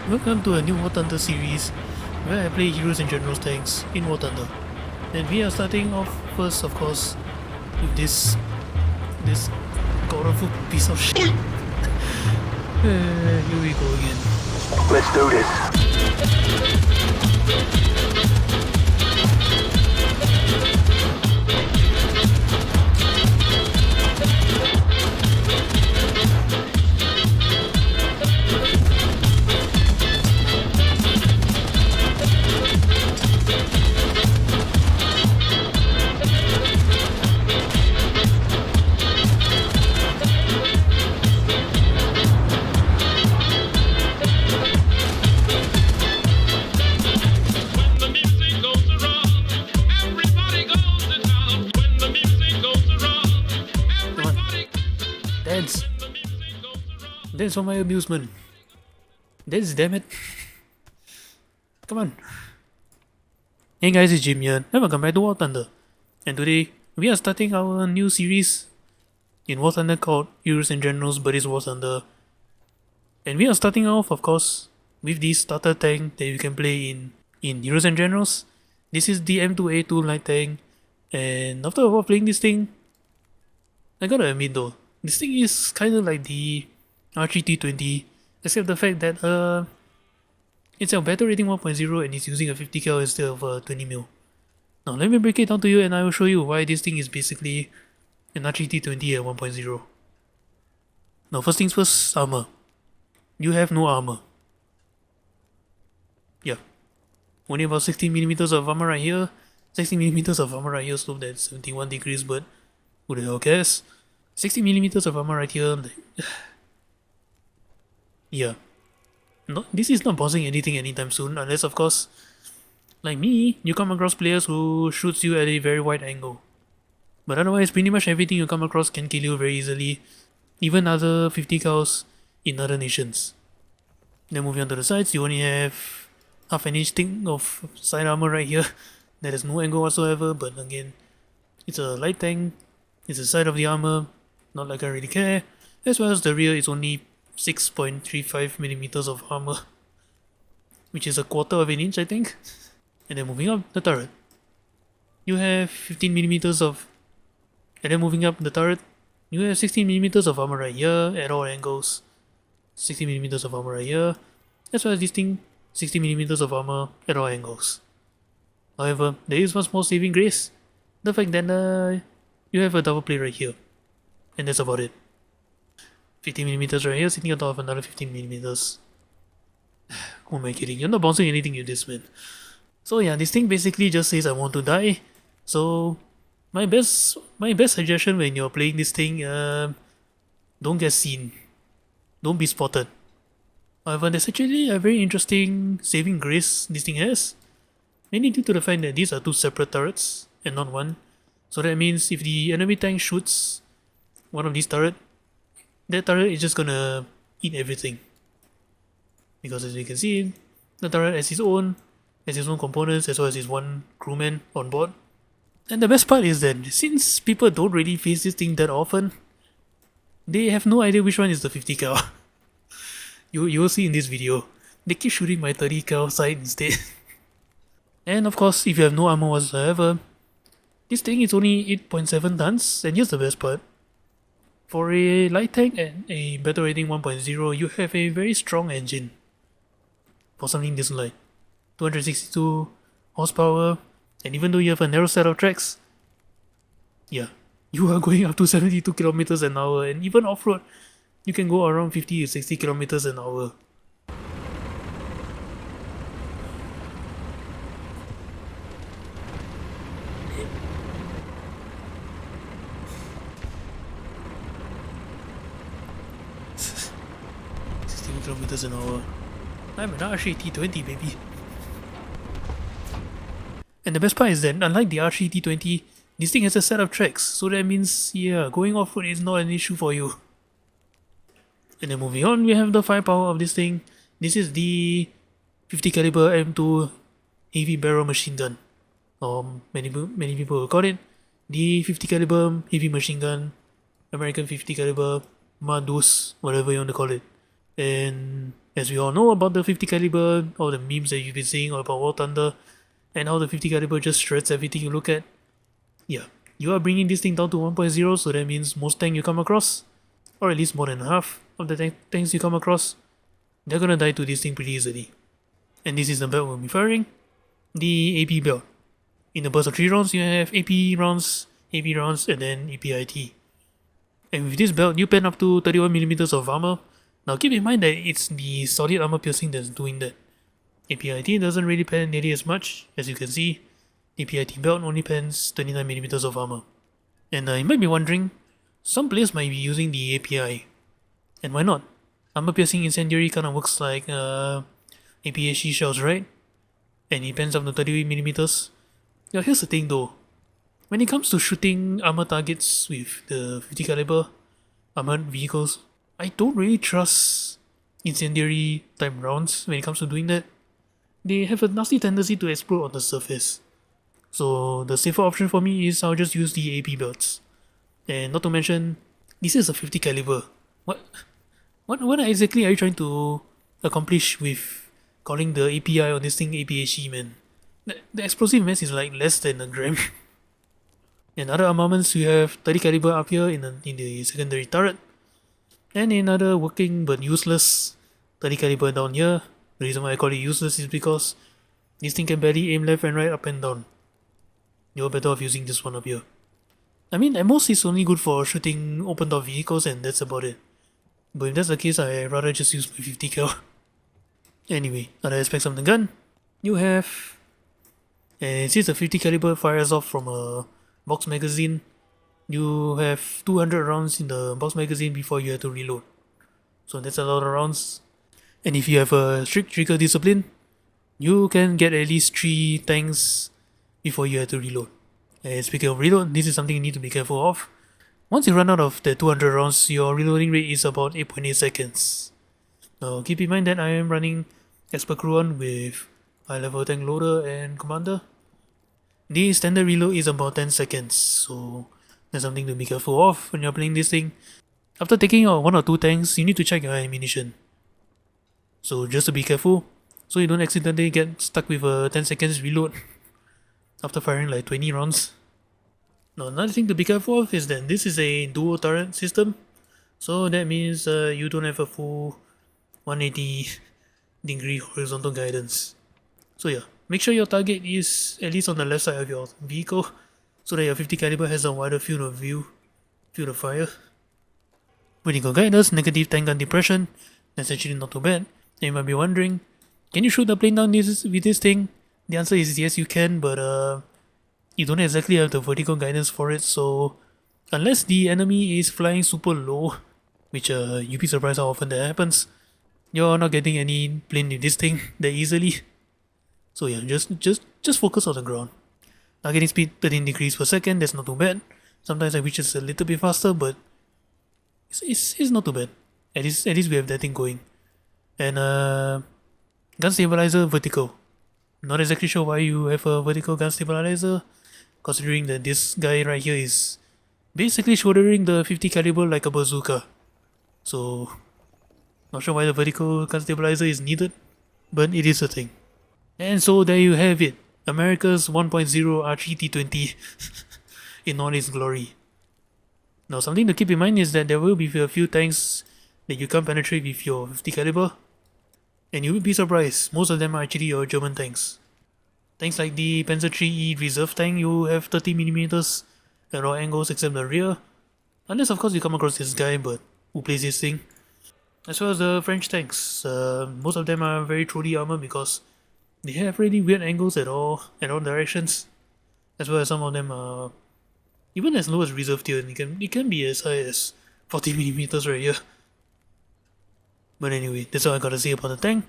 Welcome to a new War Thunder series where I play heroes and generals tanks in War Thunder. And we are starting off first, of course, with this god-awful piece of shit. Here we go again. Let's do this. Dance for my amusement. Dance, damn it. Come on. Hey guys, it's Jim here, and welcome back to War Thunder. And today, we are starting our new series in War Thunder called Heroes and Generals Buddies War Thunder. And we are starting off, of course, with this starter tank that you can play in Heroes and Generals. This is the M2A2 light tank. And after a while playing this thing, I gotta admit though, this thing is kinda like the R3 T20, except the fact that it's a battle rating 1.0 and it's using a 50 cal instead of 20 mil. Now let me break it down to you and I will show you why this thing is basically an R3 T20 at 1.0. Now first things first, armor. You have no armor. Yeah. Only about 16mm of armor right here. 16mm of armor right here, so that's 71 degrees, but who the hell cares? 60mm of armor right here. Yeah. No, this is not bossing anything anytime soon, unless of course, like me, you come across players who shoots you at a very wide angle. But otherwise, pretty much everything you come across can kill you very easily, even other 50 cals in other nations. Then moving on to the sides, you only have half an inch thing of side armor right here. That has no angle whatsoever, but again, it's a light tank, it's the side of the armor, not like I really care. As well as the rear is only 6.35mm of armor, which is a quarter of an inch, I think. And then moving up the turret, you have 15mm of, and then moving up the turret, you have 16mm of armor right here at all angles. 60mm of armor right here, as well as this thing, 60mm of armor at all angles. However, there is one small saving grace, the fact that you have a double plate right here, and that's about it. 15mm right here, sitting on top of another 15mm. Who am I kidding? You're not bouncing anything with this, man. So yeah, this thing basically just says I want to die. So my best suggestion when you're playing this thing, don't get seen. Don't be spotted. However, there's actually a very interesting saving grace this thing has. Mainly due to the fact that these are two separate turrets and not one. So that means if the enemy tank shoots one of these turrets, that turret is just gonna eat everything. Because as you can see, the turret has its own components as well as his one crewman on board. And the best part is that since people don't really face this thing that often, they have no idea which one is the 50 cal. You will see in this video, they keep shooting my 30 cal side instead. And of course, if you have no armor whatsoever, this thing is only 8.7 tons, and here's the best part. For a light tank and a battle rating 1.0, you have a very strong engine. For something this light. 262 horsepower, and even though you have a narrow set of tracks, yeah, you are going up to 72 kilometers an hour, and even off-road, you can go around 50 to 60 kilometers an hour. Kilometers an hour. I'm an R3 T20, baby. And the best part is that, unlike the R3 T20, this thing has a set of tracks, so that means, yeah, going off-road is not an issue for you. And then moving on, we have the firepower of this thing. This is the 50 caliber M2 heavy barrel machine gun. Many people will call it the 50 caliber heavy machine gun, American 50 caliber, Madus, whatever you want to call it. And as we all know about the 50 caliber, all the memes that you've been seeing about War Thunder, and how the 50 caliber just shreds everything you look at, yeah, you are bringing this thing down to 1.0, so that means most tank you come across, or at least more than half of the tanks you come across, they're gonna die to this thing pretty easily. And this is the belt we'll be firing, the AP belt. In the burst of 3 rounds, you have AP rounds, and then APIT. And with this belt, you pen up to 31mm of armor. Now keep in mind that it's the solid armor piercing that's doing that. APIT doesn't really pen nearly as much, as you can see. APIT belt only pens 29mm of armor. And you might be wondering, some players might be using the API. And why not? Armor piercing incendiary kinda works like APHE shells, right? And it pens up to 30mm. Now here's the thing though. When it comes to shooting armor targets with the 50 caliber armored vehicles, I don't really trust incendiary type rounds when it comes to doing that. They have a nasty tendency to explode on the surface. So the safer option for me is I'll just use the AP belts. And not to mention, this is a 50 caliber. What exactly are you trying to accomplish with calling the API on this thing APHE, man? The explosive mass is like less than a gram. And other armaments, we have 30 caliber up here in the secondary turret, and another working but useless 30 caliber down here. The reason why I call it useless is because this thing can barely aim left and right, up and down. You're better off using this one up here. I mean, at most it's only good for shooting open top vehicles, and that's about it. But if that's the case, I'd rather just use my 50 cal. Anyway, other aspects of the gun, you have, and since the 50 caliber fires off from a box magazine, you have 200 rounds in the box magazine before you have to reload. So that's a lot of rounds. And if you have a strict trigger discipline, you can get at least 3 tanks before you have to reload. And speaking of reload, this is something you need to be careful of. Once you run out of the 200 rounds, your reloading rate is about 8.8 seconds. Now keep in mind that I am running as per Cruon with high level tank loader and commander. The standard reload is about 10 seconds, so that's something to be careful of when you're playing this thing. After taking out 1 or 2 tanks, you need to check your ammunition. So just to be careful, so you don't accidentally get stuck with a 10 seconds reload after firing like 20 rounds. Now another thing to be careful of is that this is a dual turret system, so that means you don't have a full 180-degree horizontal guidance. So yeah, make sure your target is at least on the left side of your vehicle, so that your 50 caliber has a wider field of fire. Vertical guidance, negative tank gun depression, that's actually not too bad. And you might be wondering, can you shoot the plane down with this thing? The answer is yes, you can, but you don't exactly have the vertical guidance for it, so unless the enemy is flying super low, which you'd be surprised how often that happens, you're not getting any plane with this thing that easily. So yeah, just focus on the ground. Targeting speed 13 degrees per second, that's not too bad. Sometimes I wish it's a little bit faster, but it's not too bad. At least we have that thing going. And gun stabilizer vertical. Not exactly sure why you have a vertical gun stabilizer, considering that this guy right here is basically shouldering the 50 caliber like a bazooka. So not sure why the vertical gun stabilizer is needed, but it is a thing. And so there you have it, America's 1.0 R3 T20 in all its glory. Now something to keep in mind is that there will be a few tanks that you can't penetrate with your 50 caliber, and you will be surprised, most of them are actually your German tanks. Tanks like the Panzer IIIe reserve tank, you have 30mm at all angles except the rear, unless of course you come across this guy, but who plays this thing? As well as the French tanks, most of them are very truly armored because they have really weird angles at all directions, as well as some of them are even as low as reserve tier, and it can be as high as 40mm right here. But anyway, that's all I gotta say about the tank.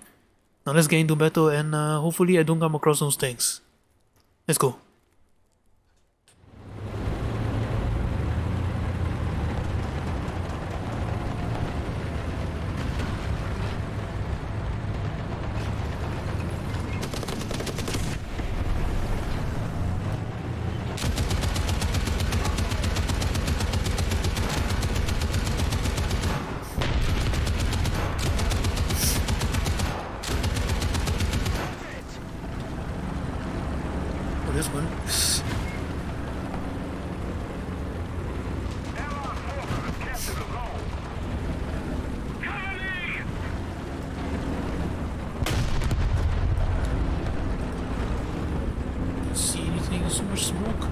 Now let's get into battle, and hopefully I don't come across those tanks. Let's go. Oh, this one. Don't see anything, so much smoke.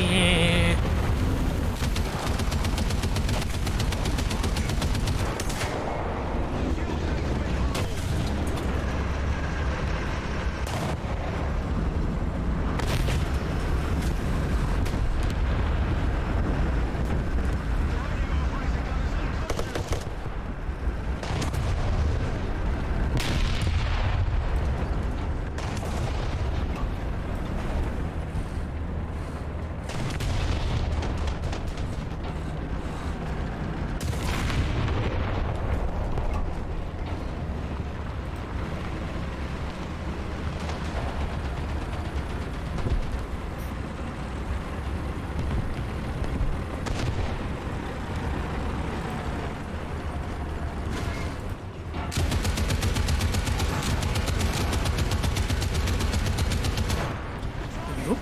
Yeah. There we go.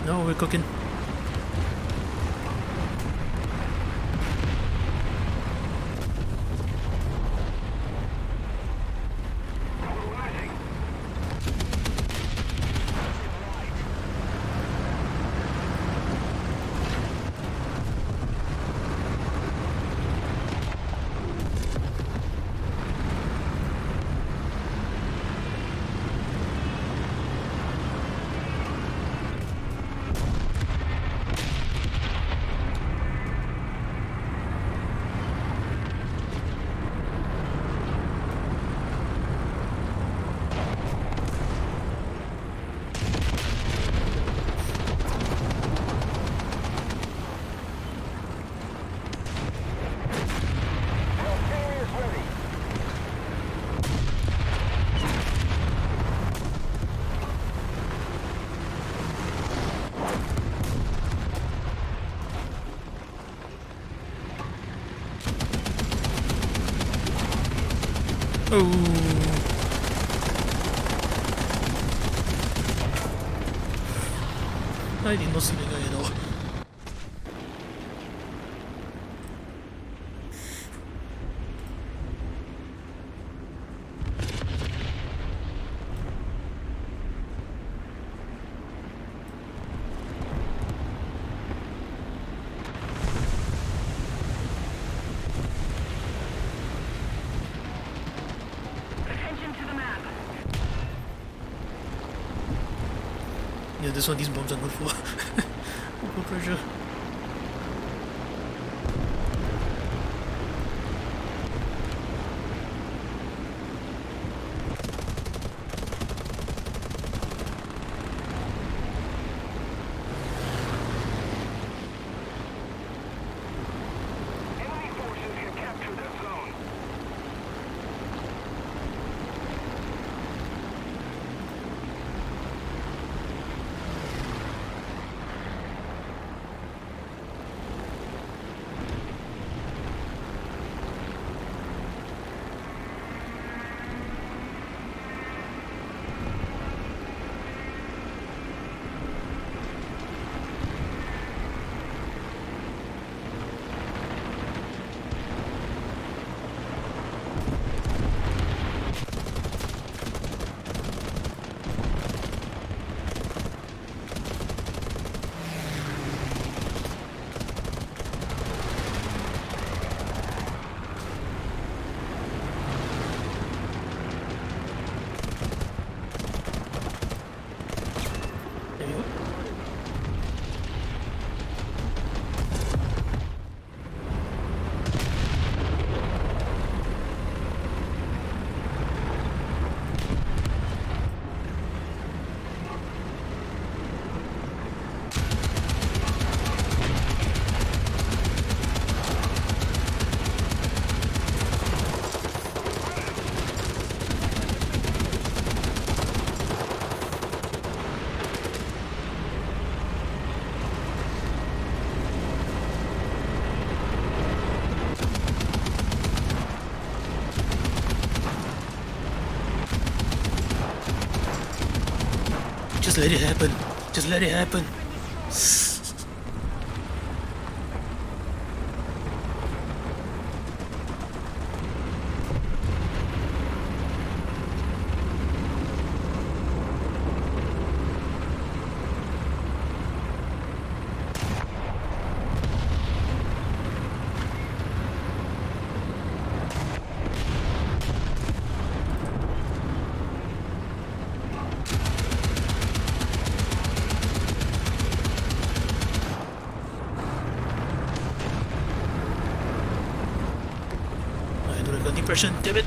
Now we're cooking. Oh. I did not see the guy at all. Yeah, this one, these bombs are good for. Upper pressure. Just let it happen. Just let it happen. I don't have gun depression, damn it.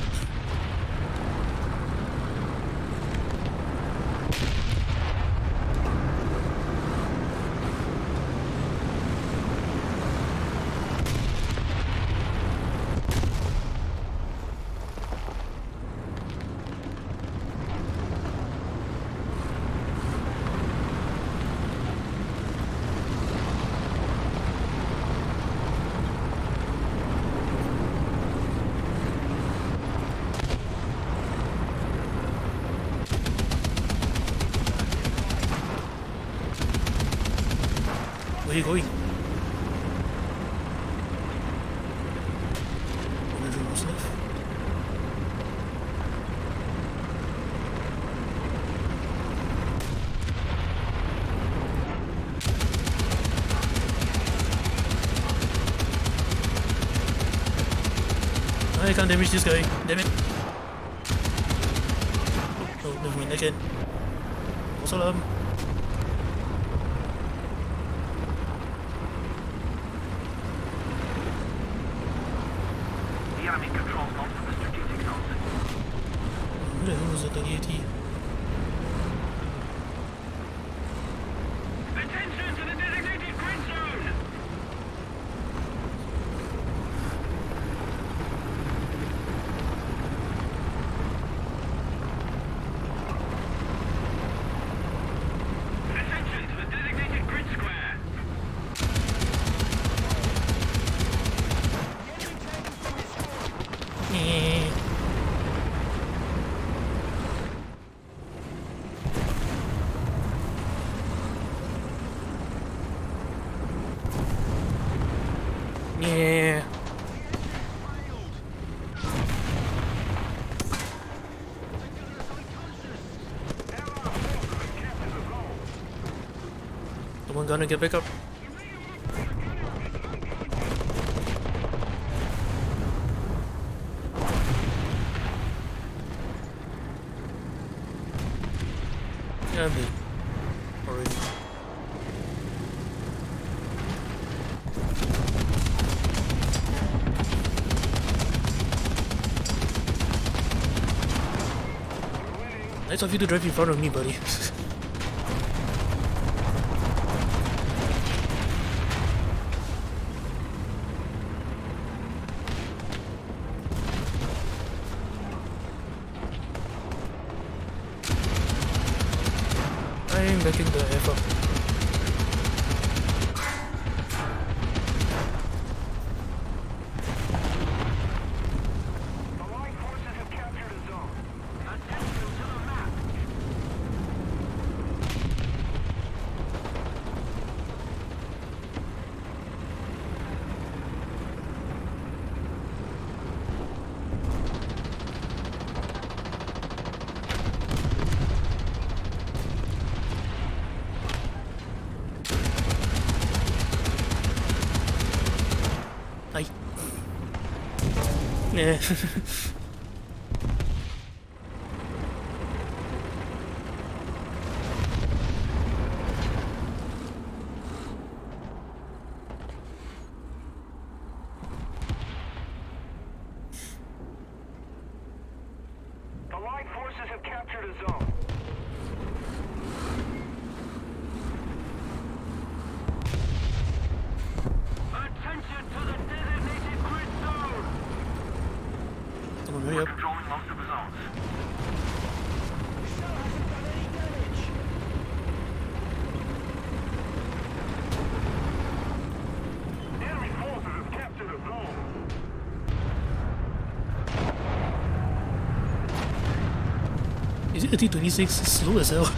Where are you going? Wondering what's left. I can't damage this guy, damn it. Oh, never mind, I can. Also alarm. The enemy controls most of the strategic zones. Who the hell was that AT? Attention to the designated grid zone! Attention to the designated grid square! Yeah. Yeah. Come on, gonna get back up. Yeah, I'm dead. Already. Nice of you to drive in front of me, buddy. I'm backing the F up. The Allied forces have captured a zone. Attention to the map! Aye. Yeah. The Allied forces have captured a zone. Attention to the designated grid zone! Come on, hurry up. Controlling most of the zones. Enemy forces have captured a zone. Is it a T26? It's slow as hell.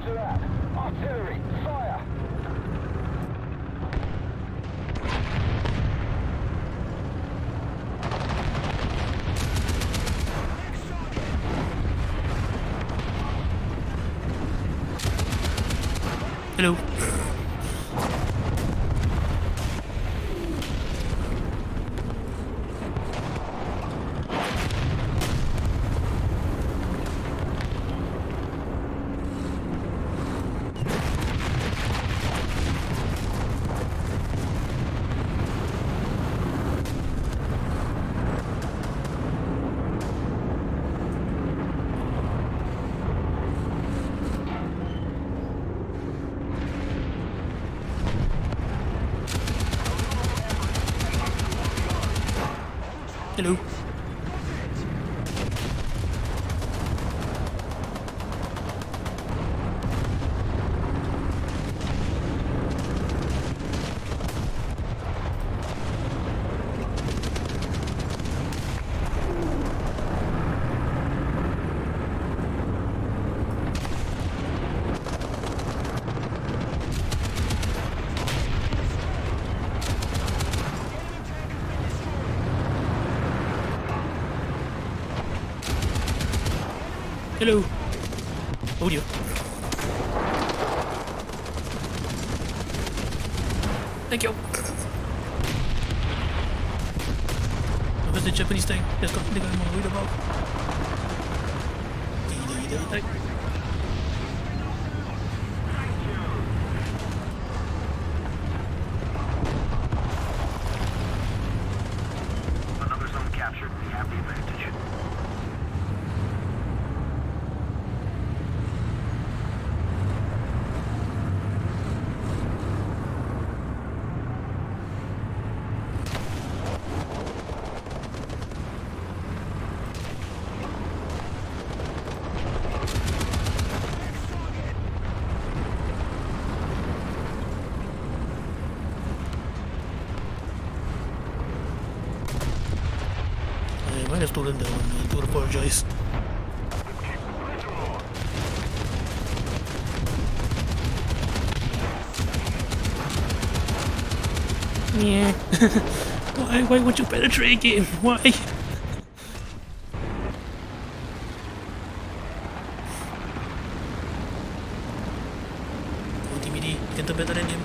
Roger that. Artillery, fire! Hello. Hello. Hello. Oh dear. Thank you. Where's the Japanese thing? That's got something I'm worried about. Another zone captured. We have the advantage. I might have stolen that one. I do apologize. Yeah. Why would you penetrate him? Why? Oh, TBD, you can do better than him.